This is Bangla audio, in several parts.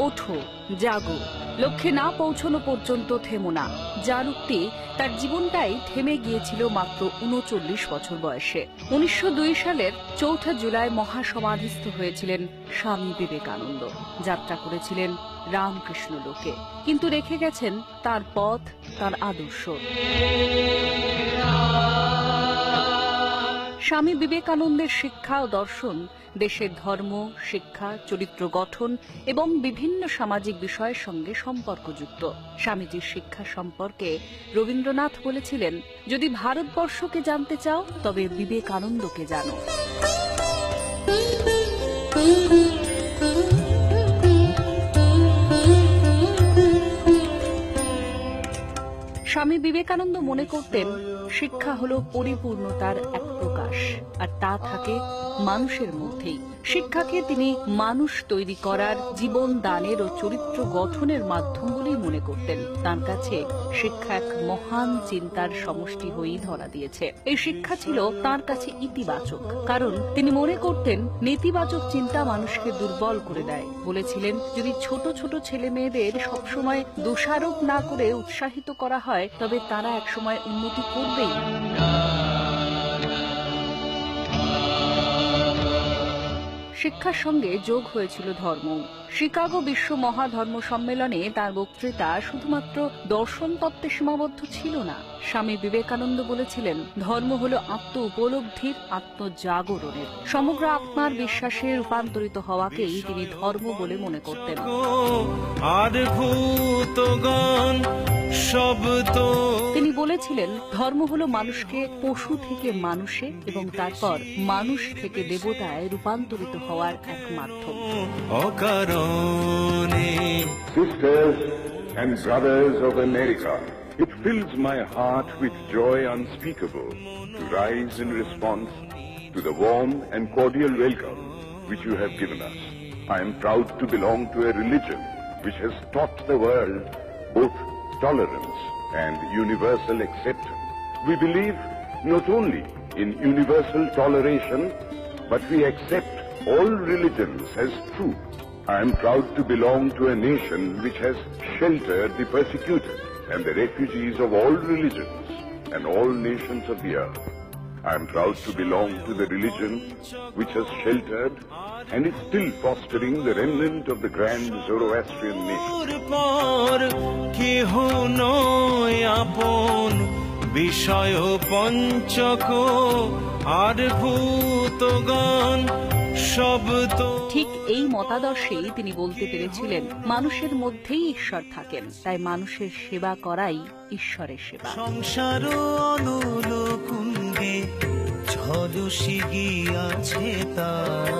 ওঠো, জাগো, লক্ষ্যে না পৌঁছানো পর্যন্ত থেমো না, যার উক্তি তার জীবনটাই থেমে গিয়েছিল মাত্র ৩৯ বছর বয়সে। ১৯০২ সালের ৪ জুলাই মহাসমাধিস্থ হয়েছিলেন স্বামী বিবেকানন্দ। যাত্রা করেছিলেন রামকৃষ্ণ লোকে, কিন্তু রেখে গেছেন তার পথ, তার আদর্শ। স্বামী বিবেকানন্দের শিক্ষা ও দর্শন দেশের ধর্ম, শিক্ষা, চরিত্র গঠন এবং বিভিন্ন সামাজিক বিষয়ের সঙ্গে সম্পর্কযুক্ত। স্বামীজির শিক্ষা সম্পর্কে রবীন্দ্রনাথ বলেছিলেন, যদি ভারতবর্ষকে জানতে চাও তবে বিবেকানন্দকে জানো। স্বামী বিবেকানন্দ মনে করতেন, শিক্ষা হলো পরিপূর্ণতার এক প্রকাশ, আর তা থাকে মানুষের মধ্যেই। শিক্ষাকে তিনি মানুষ তৈরি করার, জীবন দানের ও চরিত্র গঠনের মাধ্যম বলেই মনে করতেন। তার কাছে শিক্ষা এক মহান চিন্তার সমষ্টি হয়েই ধরা দিয়েছে। এই শিক্ষা ছিল তার কাছে ইতিবাচক, কারণ তিনি মনে করতেন নেতিবাচক চিন্তা মানুষকে দুর্বল করে দেয়। বলেছিলেন, যদি ছোট ছোট ছেলে মেয়েদের সবসময় দোষারোপ না করে উৎসাহিত করা হয়, তবে তারা একসময় উন্নতি করবেই। শিক্ষার সঙ্গে যোগ হয়েছিল ধর্ম। শিকাগো বিশ্ব মহাধর্ম সম্মেলনে তার বক্তৃতা শুধুমাত্র দর্শন তত্ত্বে সীমাবদ্ধ ছিল না। স্বামী বিবেকানন্দ বলেছিলেন, ধর্ম হলো আত্ম উপলব্ধির, আত্মজাগরণের। সমগ্র আত্মার বিশ্বাসে রূপান্তরিত হওয়াকেই তিনি ধর্ম বলে মনে করতেন। তিনি বলেছিলেন, ধর্ম হলো মানুষকে পশু থেকে মানুষে এবং তারপর মানুষ থেকে দেবতায় রূপান্তরিত হওয়ার এক মাধ্যম। Sisters and brothers of America, it fills my heart with joy unspeakable to rise in response to the warm and cordial welcome which you have given us. I am proud to belong to a religion which has taught the world both tolerance and universal acceptance. We believe not only in universal toleration, but we accept all religions as true. I am proud to belong to a nation which has sheltered the persecuted and the refugees of all religions and all nations of the earth. I am proud to belong to the religion which has sheltered and is still fostering the remnant of the grand Zoroastrian nation. বিষয় পঞ্চক আর ভূতগণ শব্দ। ঠিক এই মতাদর্শেই তিনি বলতে পেরেছিলেন, মানুষের মধ্যেই ঈশ্বর থাকেন, তাই মানুষের সেবা করাই ঈশ্বরের সেবা। সংসার অনুলোকুঙ্গে ঝলসি গিয়াছে তার।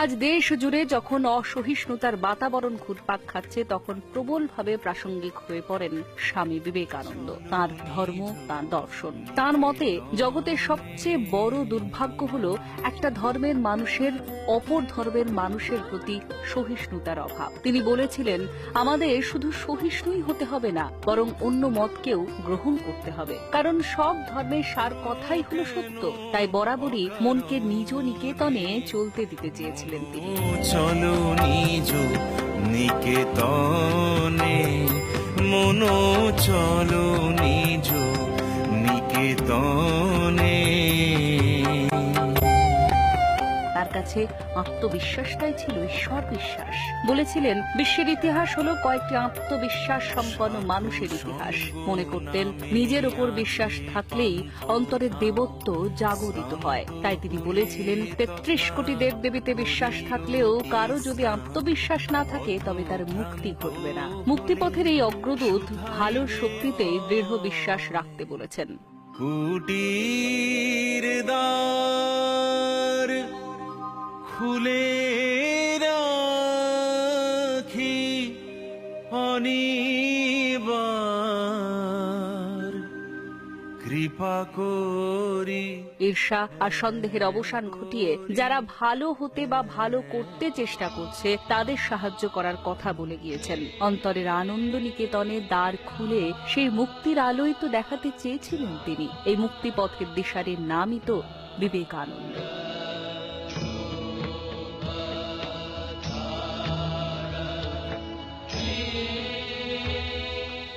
আজ দেশ জুড়ে যখন অসহিষ্ণুতার বাতাবরণ ঘুরপাক খাচ্ছে, তখন প্রবলভাবে প্রাসঙ্গিক হয়ে পড়েন স্বামী বিবেকানন্দ, তাঁর ধর্ম, তাঁর দর্শন। তাঁর মতে জগতের সবচেয়ে বড় দুর্ভাগ্য হলো একটা ধর্মের মানুষের অপর ধর্মের মানুষের প্রতি সহিষ্ণুতার অভাব। তিনি বলেছিলেন, আমাদের শুধু সহিষ্ণুই হতে হবে না, বরং অন্য মতকেও গ্রহণ করতে হবে, কারণ সব ধর্মের সার কথাই হলো সত্য। তাই বরাবরই মনকে নিজ নিকেতনে চলতে দিতে চেয়েছিলেন তিনি। চলো নিজ নিকেতনে, মনো চলো নিজ নিকেতনে। তার কাছে আত্মবিশ্বাসটাই ছিল ঈশ্বর বিশ্বাস। বলেছিলেন, বিশ্বের ইতিহাস হলো কয়েকটি আত্মবিশ্বাস সম্পন্ন মানুষের ইতিহাস। মনে করতেন, নিজের ওপর বিশ্বাস থাকলেই অন্তরের দেবত্ব জাগরিত হয়। তাই তিনি বলেছিলেন, ৩৩ কোটি দেবদেবীতে বিশ্বাস থাকলেও কারো যদি আত্মবিশ্বাস না থাকে, তবে তার মুক্তি ঘটবে না। মুক্তিপথের এই অগ্রদূত ভালোর শক্তিতে দৃঢ় বিশ্বাস রাখতে বলেছেন। কুটির দ্বার খুলে রাখি অনিবার কৃপা করি। ঈর্ষা আর সন্দেহের অবসান ঘটিয়ে যারা ভালো হতে বা ভালো করতে চেষ্টা করছে, তাদের সাহায্য করার কথা বলে গিয়েছেন। অন্তরের আনন্দ নিকেতনে দ্বার খুলে সেই মুক্তির আলোই তো দেখাতে চেয়েছিলেন তিনি। এই মুক্তিপথের দিশারির নামই তো বিবেকানন্দ।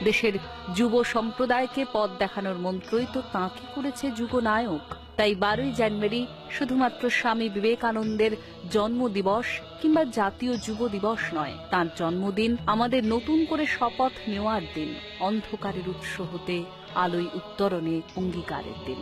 দেশের যুব সম্প্রদায়কে পথ দেখানোর মন্ত্রই তো তাঁকে করেছে যুগনায়ক। তাই 12ই জানুয়ারি শুধুমাত্র স্বামী বিবেকানন্দের জন্মদিবস কিংবা জাতীয় যুব দিবস নয়, তাঁর জন্মদিন আমাদের নতুন করে শপথ নেওয়ার দিন, অন্ধকারের উৎস হতে আলোয় উত্তরণে অঙ্গীকারের দিন।